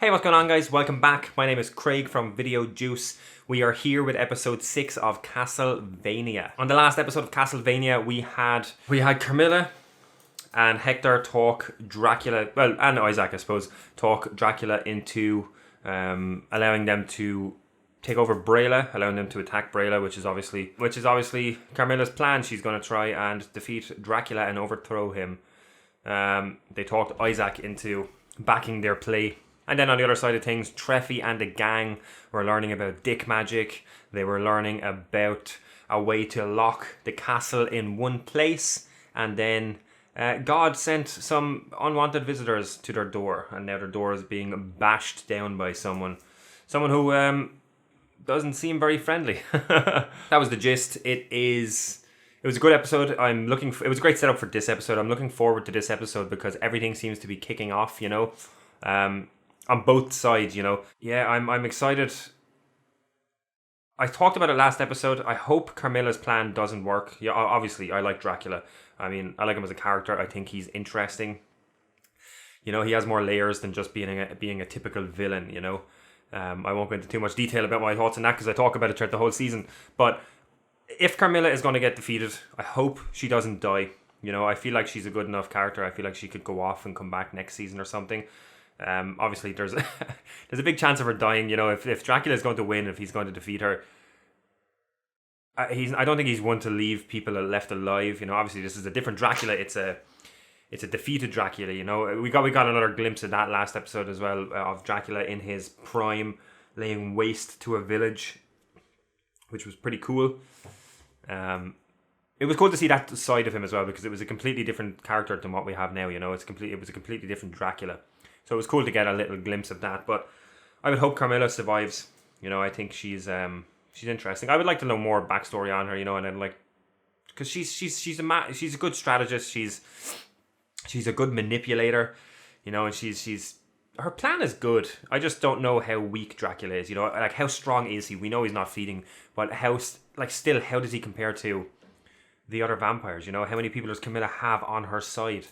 Hey, what's going on, guys? Welcome back. My name is Craig from Video Juice. We are here with episode 6 of Castlevania. On the last episode of Castlevania, we had Carmilla and Hector talk Dracula, well, and Isaac, I suppose, talk Dracula into allowing them to take over Brayla, allowing them to attack Brayla, which is obviously Carmilla's plan. She's going to try and defeat Dracula and overthrow him. They talked Isaac into backing their play. And then on the other side of things, Treffy and the gang were learning about dick magic. They were learning about a way to lock the castle in one place. And then God sent some unwanted visitors to their door. And now their door is being bashed down by someone who doesn't seem very friendly. That was the gist. It was a good episode. It was a great setup for this episode. I'm looking forward to this episode because everything seems to be kicking off, you know. On both sides, you know. Yeah, I'm excited. I talked about it last episode. I hope Carmilla's plan doesn't work. Yeah, obviously, I like Dracula. I mean, I like him as a character. I think he's interesting. You know, he has more layers than just being a typical villain, you know. I won't go into too much detail about my thoughts on that because I talk about it throughout the whole season. But if Carmilla is going to get defeated, I hope she doesn't die. You know, I feel like she's a good enough character. I feel like she could go off and come back next season or something. Obviously there's a big chance of her dying, you know. If Dracula is going to win, if he's going to defeat her, I don't think he's one to leave people left alive, you know. Obviously this is a different Dracula. It's a defeated Dracula, you know. We got another glimpse of that last episode as well, of Dracula in his prime laying waste to a village, which was pretty cool. It was cool to see that side of him as well because it was a completely different character than what we have now, you know. It was a completely different Dracula. So it was cool to get a little glimpse of that, but I would hope Carmilla survives. You know, I think she's interesting. I would like to know more backstory on her, you know, and then because she's a good strategist. She's a good manipulator, you know, and she's her plan is good. I just don't know how weak Dracula is. You know, like how strong is he? We know he's not feeding, but how does he compare to the other vampires? You know, how many people does Carmilla have on her side?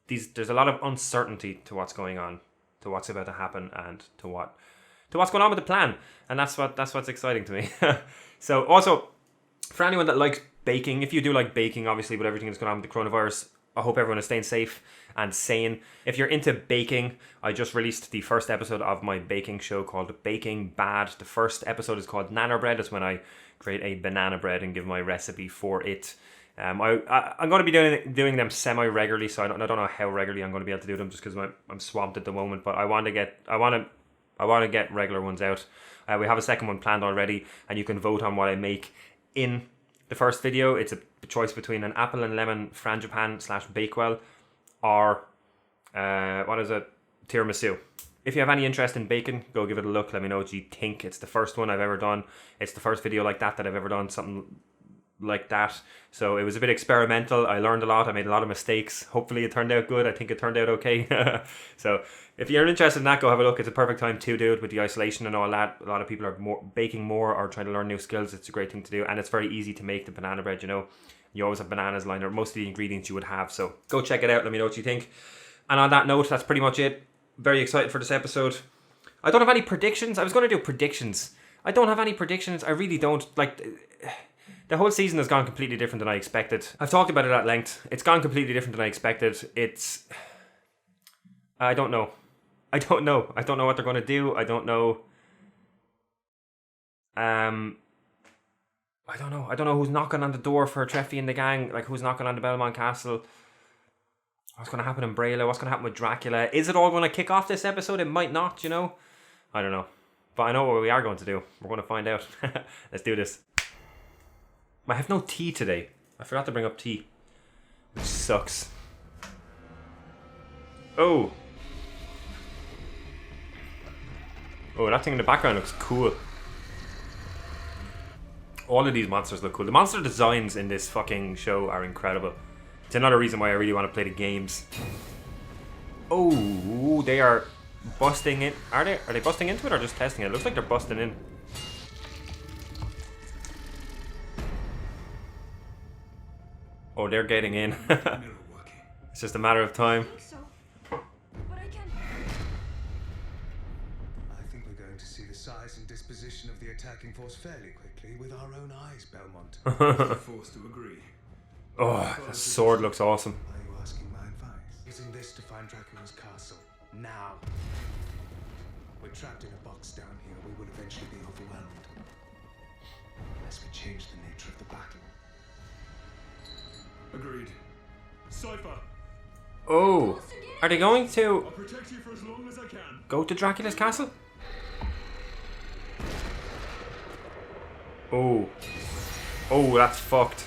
There's a lot of uncertainty to what's going on, to what's about to happen, and to what's going on with the plan, and that's what's exciting to me. So also, for anyone that likes baking, if you do like baking, obviously with everything that's going on with the coronavirus, I hope everyone is staying safe and sane. If you're into baking, I just released the first episode of my baking show called Baking Bad. The first episode is called Nana Bread. It's when I create a banana bread and give my recipe for it. I'm going to be doing them semi-regularly, so I don't know how regularly I'm going to be able to do them just because I'm swamped at the moment. But I want to get regular ones out. We have a second one planned already, and you can vote on what I make in the first video. It's a choice between an apple and lemon frangipan / Bakewell or tiramisu. If you have any interest in baking, go give it a look. Let me know what you think. It's the first one I've ever done. It's the first video like that I've ever done, something like that. So it was a bit experimental. I learned a lot. I made a lot of mistakes. Hopefully it turned out good. I think it turned out okay. So if you're interested in that, go have a look. It's a perfect time to do it with the isolation and all that. A lot of people are baking more or trying to learn new skills. It's a great thing to do, and it's very easy to make the banana bread. You know, you always have bananas lined up, most of the ingredients you would have. So go check it out. Let me know what you think. And on that note, that's pretty much it. Very excited for this episode. I don't have any predictions. I was going to do predictions. I don't have any predictions. I really don't. Like, the whole season has gone completely different than I expected. I've talked about it at length. It's gone completely different than I expected. I don't know. I don't know what they're going to do. I don't know. I don't know who's knocking on the door for Treffy and the gang. Like, who's knocking on the Belmont Castle. What's going to happen in Brayla? What's going to happen with Dracula? Is it all going to kick off this episode? It might not, you know. I don't know. But I know what we are going to do. We're going to find out. Let's do this. I have no tea today. I forgot to bring up tea, which sucks. Oh, that thing in the background looks cool. All of these monsters look cool. The monster designs in this fucking show are incredible. It's another reason why I really want to play the games. Oh, they are busting it. Are they busting into it or just testing it? It looks like they're busting in. Oh, they're getting in. It's just a matter of time. size and disposition of the attacking force fairly quickly with our own eyes, Belmont. Forced to agree. Oh, the sword looks awesome. Are you asking my advice? Using this to find Dracula's castle. Now. We're trapped in a box down here. We will eventually be overwhelmed. Unless we change the nature of the battle. Agreed. Cypher, Oh, are they going to I'll protect you for as long as I can. go to Dracula's castle? Oh. Oh, that's fucked.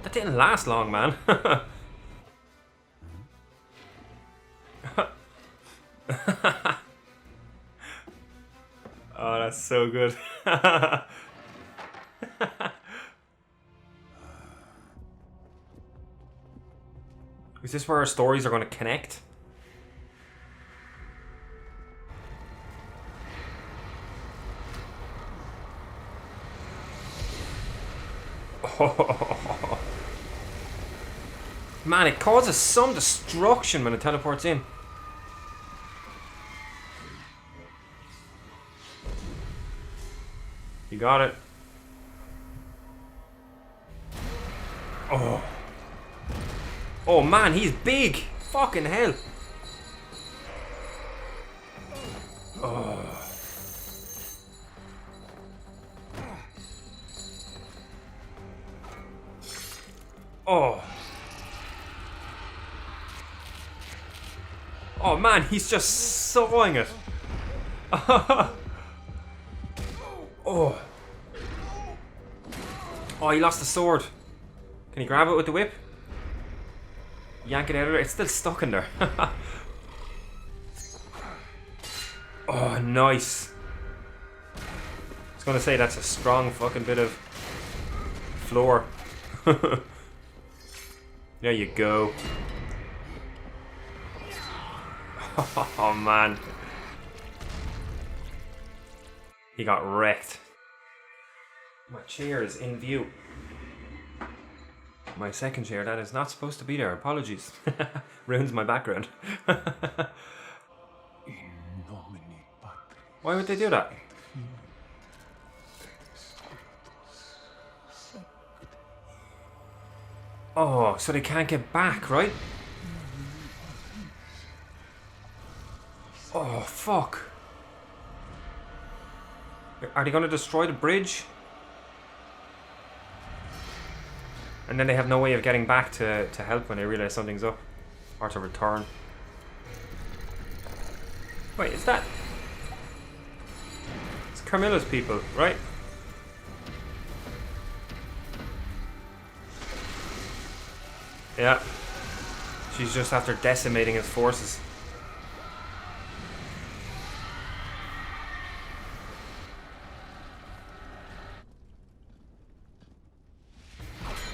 That didn't last long, man. Oh, that's so good. Is this where our stories are going to connect? Oh. Man, it causes some destruction when it teleports in. You got it. Oh. Oh man, he's big. Fucking hell. Oh. Oh. Oh man, he's just sawing it. Oh. Oh, he lost the sword. Can he grab it with the whip? Yank it out of there. It's still stuck in there. Oh, nice. I was gonna say that's a strong fucking bit of floor. There you go. Oh man. He got wrecked. My chair is in view. My second chair, that is not supposed to be there. Apologies. Ruins my background. Why would they do that? Oh, so they can't get back, right? Oh, fuck. Are they going to destroy the bridge? And then they have no way of getting back to help when they realise something's up. Or to return. Wait, is that... It's Carmilla's people, right? Yeah. She's just after decimating his forces.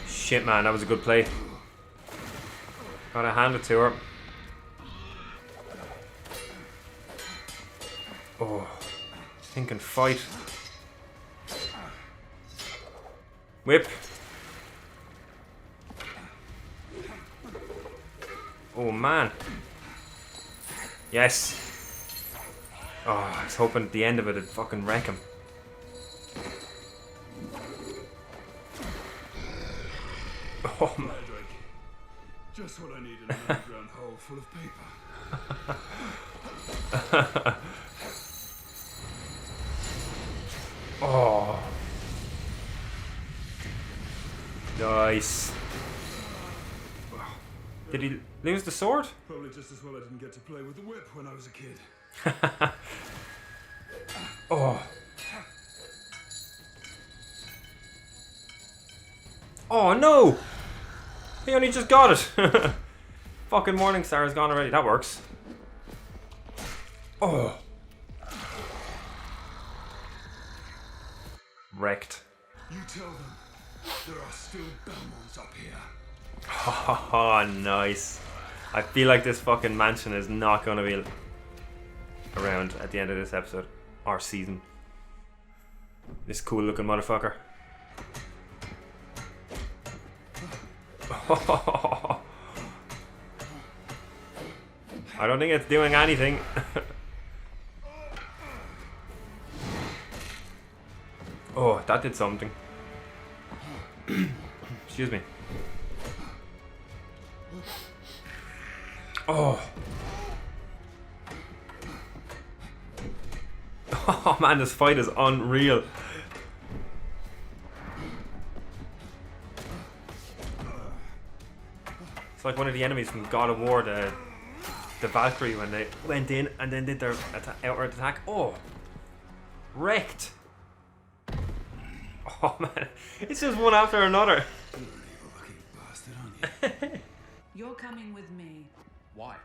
Shit, man, that was a good play. Gotta hand it to her. Oh, thinking fight. Whip. Oh man. Yes. Oh, I was hoping at the end of it it'd fucking wreck him. Oh man. Just what I need in an underground hole full of paper. Oh. Nice. Did he lose the sword? Probably just as well I didn't get to play with the whip when I was a kid. Oh. Oh no! He only just got it. Fucking Morningstar is gone already. That works. Oh. Wrecked. You tell them there are still Belmonts up here. Oh, nice. I feel like this fucking mansion is not going to be around at the end of this episode. Or season. This cool looking motherfucker. I don't think it's doing anything. Oh, that did something. Excuse me. Oh. Oh man, this fight is unreal. It's like one of the enemies from God of War, the Valkyrie, when they went in and then did their outward attack. Oh, wrecked. Oh man, it's just one after another. You're coming with me. Why?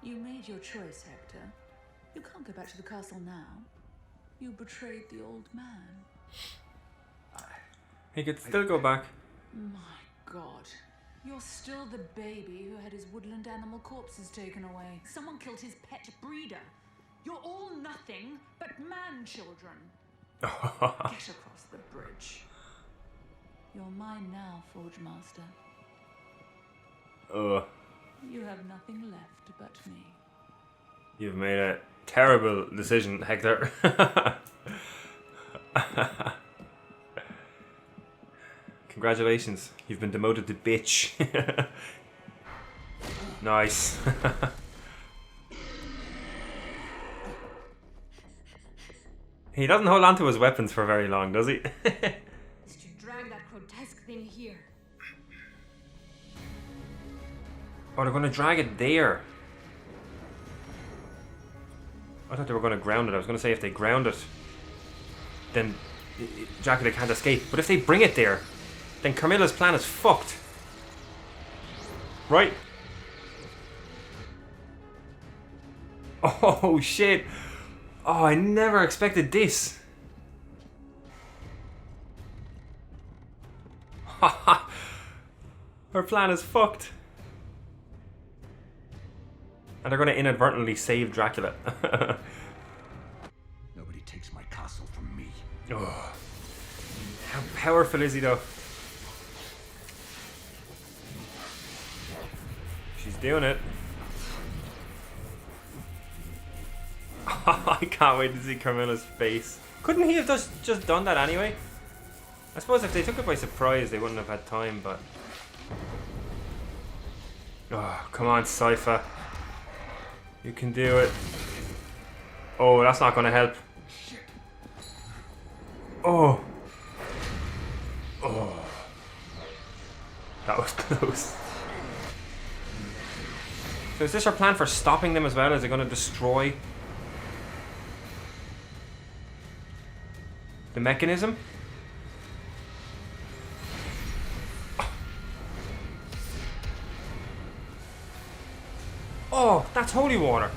You made your choice, Hector. You can't go back to the castle now. You betrayed the old man. He could still go back. My God. You're still the baby who had his woodland animal corpses taken away. Someone killed his pet breeder. You're all nothing but man-children. Get across the bridge. You're mine now, Forge Master. You have nothing left but me. You've made a terrible decision, Hector. Congratulations, you've been demoted to bitch. Nice. He doesn't hold on to his weapons for very long, does he? Is to drag that grotesque thing here. Oh, they're going to drag it there. I thought they were going to ground it. I was going to say if they ground it, then Dracula can't escape. But if they bring it there, then Carmilla's plan is fucked. Right? Oh, shit. Oh, I never expected this. Haha. Her plan is fucked. And they're going to inadvertently save Dracula. Nobody takes my castle from me. Oh. How powerful is he though? She's doing it. I can't wait to see Carmilla's face. Couldn't he have just done that anyway? I suppose if they took it by surprise they wouldn't have had time, but... Oh, come on, Sypha. You can do it. Oh, that's not going to help. Oh. Oh. That was close. So is this our plan for stopping them as well? Is it going to destroy the mechanism? Oh, that's holy water.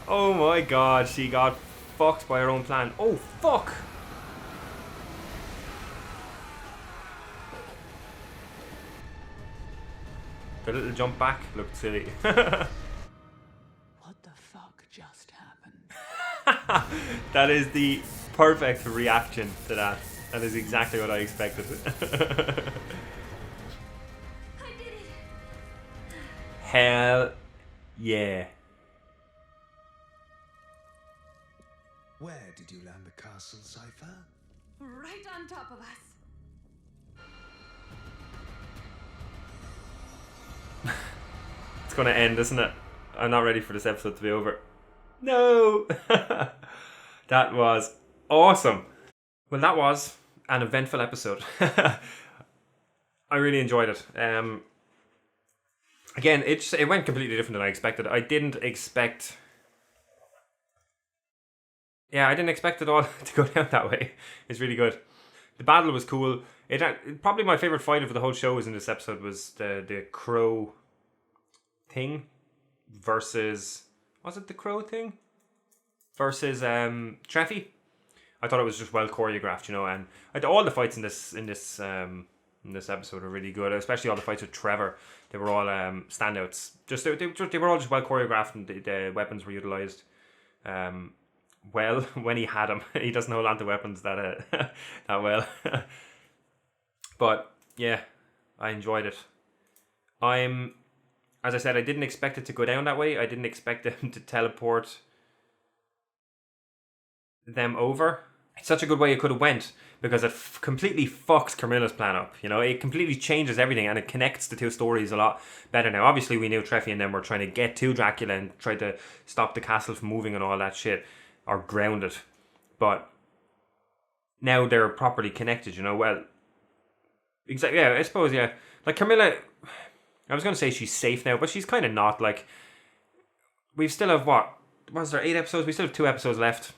Oh my god, she got fucked by her own plan. Oh, fuck. The little jump back looked silly. What the fuck just happened? That is the perfect reaction to that. That is exactly what I expected. Hell yeah. Where did you land the castle, Sypha? Right on top of us. It's gonna end, isn't it? I'm not ready for this episode to be over. No! That was awesome. Well, that was an eventful episode. I really enjoyed it. Again, it went completely different than I expected. I didn't expect it all to go down that way. It's really good. The battle was cool. Probably my favorite fight of the whole show was in this episode was the crow thing versus, was it the crow thing versus Treffy? I thought it was just well choreographed, you know, and all the fights in this episode are really good, especially all the fights with Trevor. They were all standouts. They were all just well choreographed, and the weapons were utilized well when he had him. He doesn't hold on to weapons that that well. But yeah, I enjoyed it. As I said, I didn't expect it to go down that way. I didn't expect them to teleport them over. It's such a good way it could have went, because it completely fucks Camilla's plan up. You know, it completely changes everything, and it connects the two stories a lot better now. Obviously, we knew Treffy and them were trying to get to Dracula and try to stop the castle from moving and all that shit, or ground it. But now they're properly connected, you know. Well, exactly. Yeah, I suppose. Yeah, like Camilla, I was going to say she's safe now, but she's kind of not. Like, we still have what? Was there 8 episodes? We still have 2 episodes left.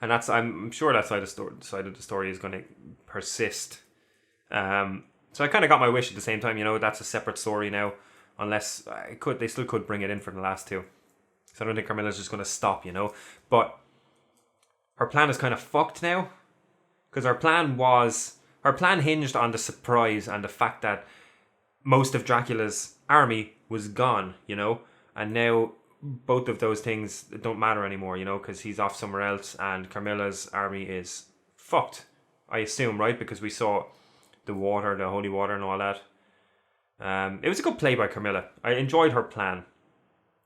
And I'm sure that side of the story is going to persist. So I kind of got my wish at the same time. You know, that's a separate story now. Unless they still could bring it in for the last 2. So I don't think Carmilla's just going to stop. You know, but her plan is kind of fucked now, because her plan hinged on the surprise and the fact that most of Dracula's army was gone. You know, and now both of those things don't matter anymore, you know, because he's off somewhere else and Carmilla's army is fucked, I assume, right? Because we saw the water, the holy water and all that. It was a good play by Carmilla. I enjoyed her plan.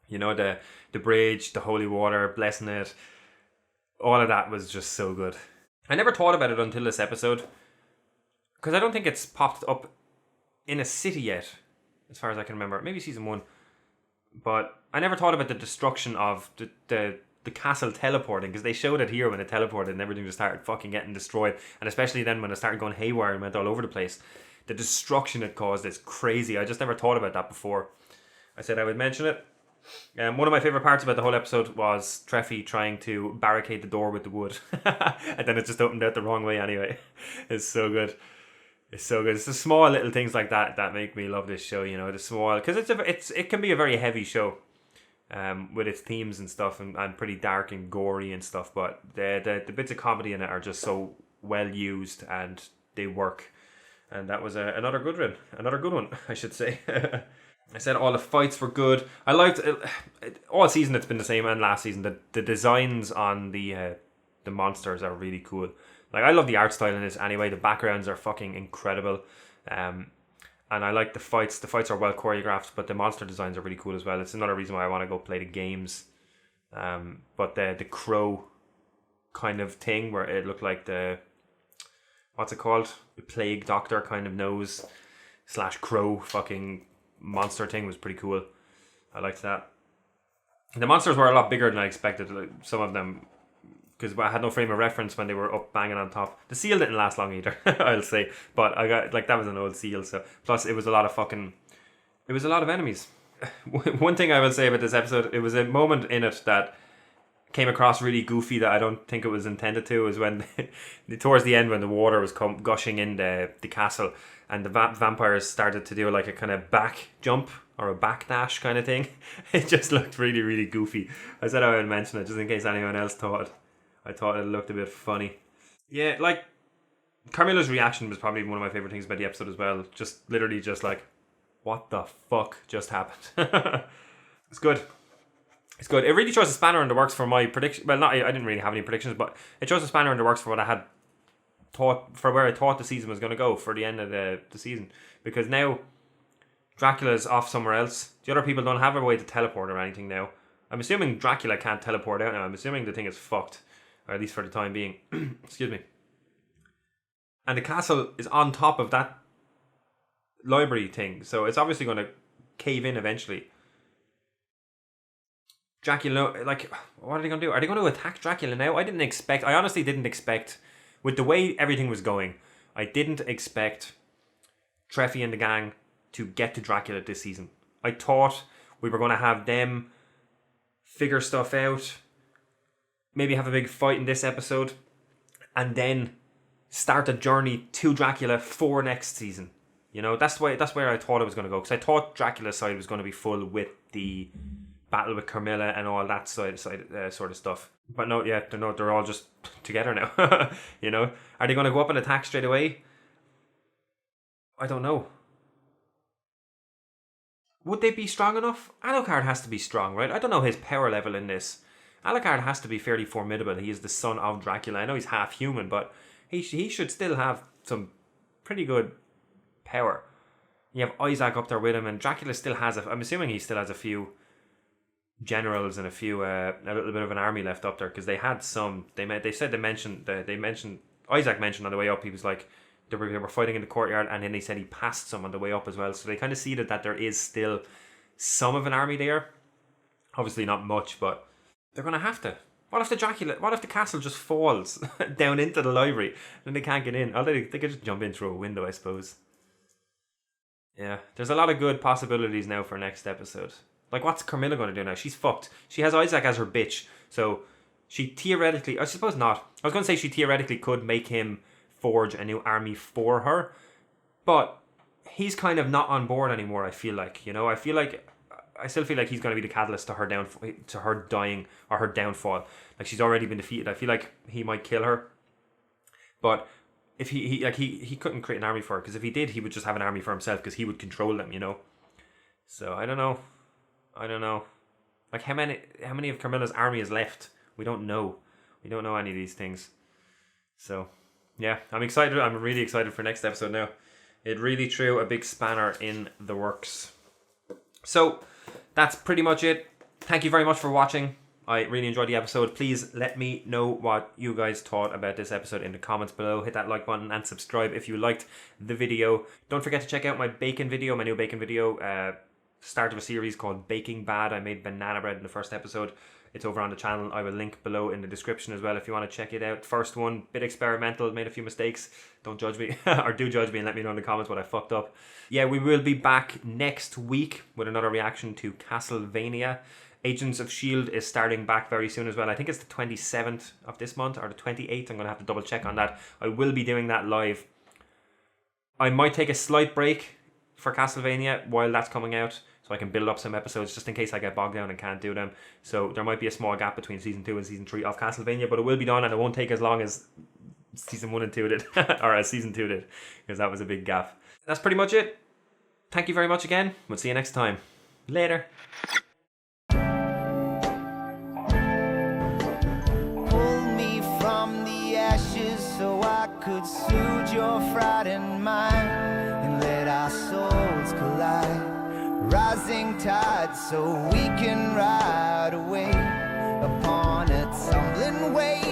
You know, the bridge, the holy water, blessing it. All of that was just so good. I never thought about it until this episode, because I don't think it's popped up in a city yet, as far as I can remember. Maybe season 1. But I never thought about the destruction of the castle teleporting, because they showed it here when it teleported and everything just started fucking getting destroyed. And especially then when it started going haywire and went all over the place. The destruction it caused is crazy. I just never thought about that before. I said I would mention it. One of my favourite parts about the whole episode was Treffy trying to barricade the door with the wood. And then it just opened out the wrong way anyway. It's so good. It's so good. It's the small little things like that that make me love this show, you know, the small, because it can be a very heavy show, with its themes and stuff, and pretty dark and gory and stuff, but the bits of comedy in it are just so well used and they work. And that was another good one, I should say. I said all the fights were good. I liked it, all season it's been the same, and last season the designs on the monsters are really cool. Like, I love the art style in this anyway. The backgrounds are fucking incredible. And I like the fights. The fights are well choreographed, but the monster designs are really cool as well. It's another reason why I want to go play the games. But the crow kind of thing, where it looked like what's it called? The plague doctor kind of nose / crow fucking monster thing was pretty cool. I liked that. The monsters were a lot bigger than I expected. Like, some of them, because I had no frame of reference when they were up banging on top. The seal didn't last long either, I'll say. But I got, like, that was an old seal. So plus, it was a lot of enemies. One thing I will say about this episode, it was a moment in it that came across really goofy that I don't think it was intended to, is when towards the end when the water was gushing in the castle, and the vampires started to do like a kind of back jump or a back dash kind of thing. It just looked really, really goofy. I said I would mention it just in case anyone else thought. I thought it looked a bit funny. Yeah, like, Carmilla's reaction was probably one of my favourite things about the episode as well. Just literally just like, what the fuck just happened? It's good. It's good. It really throws a spanner in the works for my prediction. Well, I didn't really have any predictions, but it throws a spanner in the works for what I had thought, for where I thought the season was going to go for the end of the season. Because now Dracula's off somewhere else. The other people don't have a way to teleport or anything now. I'm assuming Dracula can't teleport out now. I'm assuming the thing is fucked. Or at least for the time being. Excuse me. And the castle is on top of that library thing. So it's obviously going to cave in eventually. Dracula, like, what are they going to do? Are they going to attack Dracula now? I honestly didn't expect, with the way everything was going, I didn't expect Treffy and the gang to get to Dracula this season. I thought we were going to have them figure stuff out, maybe have a big fight in this episode, and then start a journey to Dracula for next season. You know, that's where I thought it was going to go, because I thought Dracula's side was going to be full with the battle with Carmilla and all that sort of stuff. But no, yeah, they're all just together now. You know, are they going to go up and attack straight away? I don't know. Would they be strong enough? Alucard has to be strong, right? I don't know his power level in this. Alucard has to be fairly formidable. He is the son of Dracula. I know he's half human, but he should still have some pretty good power. You have Isaac up there with him, and Dracula still has I'm assuming he still has a few generals and a little bit of an army left up there, because they had some. Isaac mentioned on the way up. He was like they were fighting in the courtyard, and then they said he passed some on the way up as well. So they kind of seeded that there is still some of an army there. Obviously not much, but they're gonna have to. What if the castle just falls down into the library and they can't get in? They could just jump in through a window, I suppose. Yeah, there's a lot of good possibilities now for next episode. Like, what's Carmilla going to do now? She's fucked. She has Isaac as her bitch. So, she theoretically... I suppose not. I was going to say she theoretically could make him forge a new army for her. But he's kind of not on board anymore, I feel like. You know, I still feel like he's going to be the catalyst to her dying or her downfall. Like, she's already been defeated. I feel like he might kill her. But if he couldn't create an army for her, because if he did, he would just have an army for himself, because he would control them, you know. So, I don't know. Like, how many of Carmilla's army is left? We don't know. We don't know any of these things. So, yeah, I'm excited. I'm really excited for next episode now. It really threw a big spanner in the works. So, that's pretty much it. Thank you very much for watching. I really enjoyed the episode. Please let me know what you guys thought about this episode in the comments below. Hit that like button and subscribe if you liked the video. Don't forget to check out my bacon video, my new bacon video. Start of a series called Baking Bad. I made banana bread in the first episode. It's over on the channel. I will link below in the description as well if you want to check it out. First one, bit experimental, made a few mistakes. Don't judge me, or do judge me and let me know in the comments what I fucked up. Yeah, we will be back next week with another reaction to Castlevania. Agents of S.H.I.E.L.D. is starting back very soon as well. I think it's the 27th of this month or the 28th. I'm going to have to double check on that. I will be doing that live. I might take a slight break for Castlevania while that's coming out, so I can build up some episodes just in case I get bogged down and can't do them. So there might be a small gap between season 2 and season 3 of Castlevania, but it will be done and it won't take as long as season 1 and 2 did, or as season 2 did, because that was a big gap. That's pretty much it. Thank you very much again. We'll see you next time. Later. Pull me from the ashes so I could soothe your frightened mind and let our souls collide. Rising tide so we can ride away upon a tumbling wave.